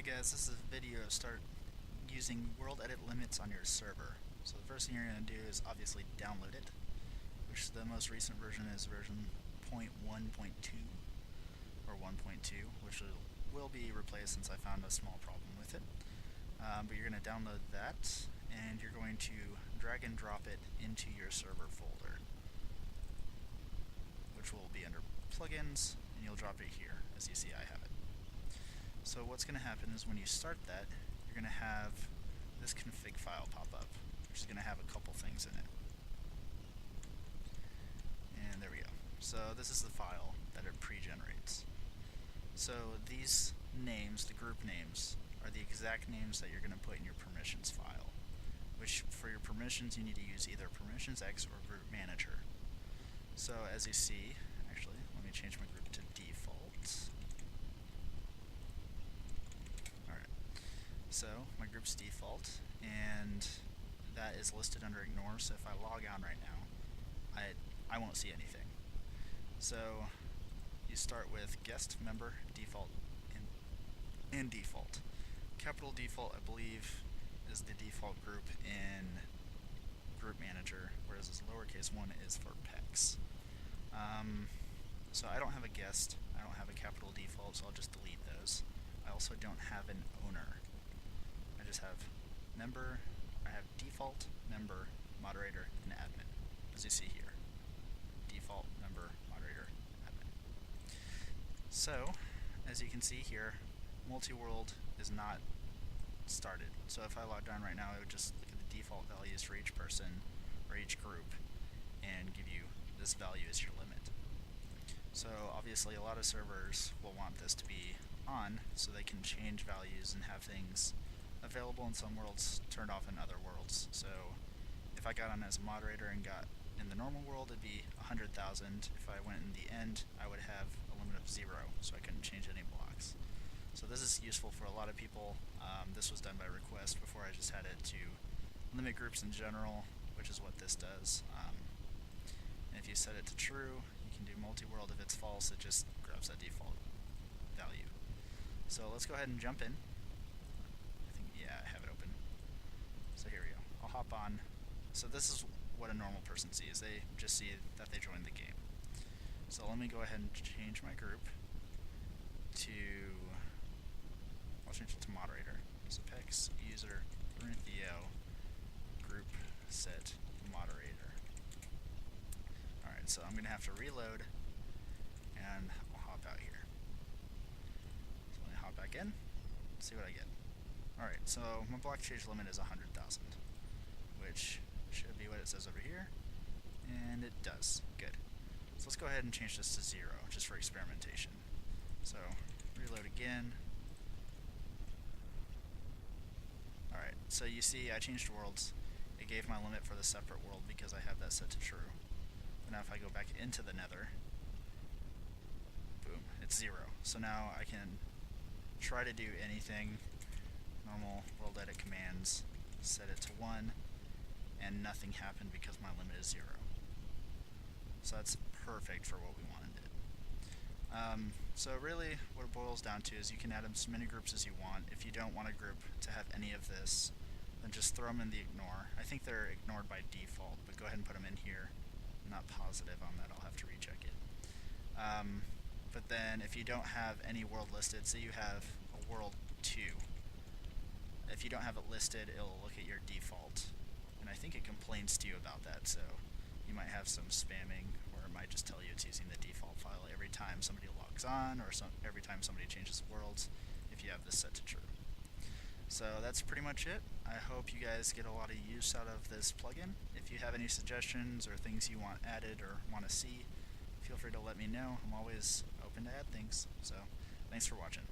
guys, this is a video of start using world edit limits on your server. So the first thing you're going to do is obviously download it, which the most recent version is version 0.1.2 or 1.2, which will be replaced since I found a small problem with it. But you're going to download that, and you're going to drag and drop it into your server folder, which will be under plugins, and you'll drop it here. As you see, I have it. So what's going to happen is when you start that, you're going to have this config file pop up, which is going to have a couple things in it. And there we go. So this is the file that it pre-generates. So these names, the group names, are the exact names that you're going to put in your permissions file, which for your permissions you need to use either permissions X or group manager. So as you see, actually, let me change my group to default. So my group's default, and that is listed under ignore, so if I log on right now, I won't see anything. So you start with guest, member, default, and default. Capital default, I believe, is the default group in group manager, whereas this lowercase one is for PEX. So I don't have a guest, I don't have a capital default, so I'll just delete those. I also don't have an owner. I just have member, I have default, member, moderator, and admin, as you see here. Default, member, moderator, admin. So, as you can see here, multi-world is not started. So if I logged on right now, it would just look at the default values for each person or each group and give you this value as your limit. So obviously a lot of servers will want this to be on so they can change values and have things available in some worlds, turned off in other worlds. So if I got on as a moderator and got in the normal world, it'd be 100,000. If I went in the end, I would have a limit of 0, so I couldn't change any blocks. So this is useful for a lot of people. This was done by request. Before I just had it to limit groups in general, which is what this does. And if you set it to true, you can do multi-world. If it's false, it just grabs that default value. So let's go ahead and jump in. Yeah, I have it open. So here we go. I'll hop on. So this is what a normal person sees. They just see that they joined the game. So let me go ahead and change my group to, I'll change it to moderator. So PEX user Theo group set moderator. Alright, so I'm going to have to reload, and I'll hop out here. So let me hop back in, see what I get. Alright, so my block change limit is 100,000, which should be what it says over here, and it does. Good. So let's go ahead and change this to 0, just for experimentation. So, reload again. Alright, so you see I changed worlds. It gave my limit for the separate world because I have that set to true. But now if I go back into the nether, boom, it's 0. So now I can try to do anything. Normal world edit commands, set it to 1, and nothing happened because my limit is 0. So that's perfect for what we wanted it. So really what it boils down to is you can add as many groups as you want. If you don't want a group to have any of this, then just throw them in the ignore. I think they're ignored by default, but go ahead and put them in here. I'm not positive on that, I'll have to recheck it. But then if you don't have any world listed, say you have a world 2, if you don't have it listed, it'll look at your default, and I think it complains to you about that, so you might have some spamming, or it might just tell you it's using the default file every time somebody logs on, or every time somebody changes worlds, if you have this set to true. So that's pretty much it. I hope you guys get a lot of use out of this plugin. If you have any suggestions or things you want added or want to see, feel free to let me know. I'm always open to add things. So thanks for watching.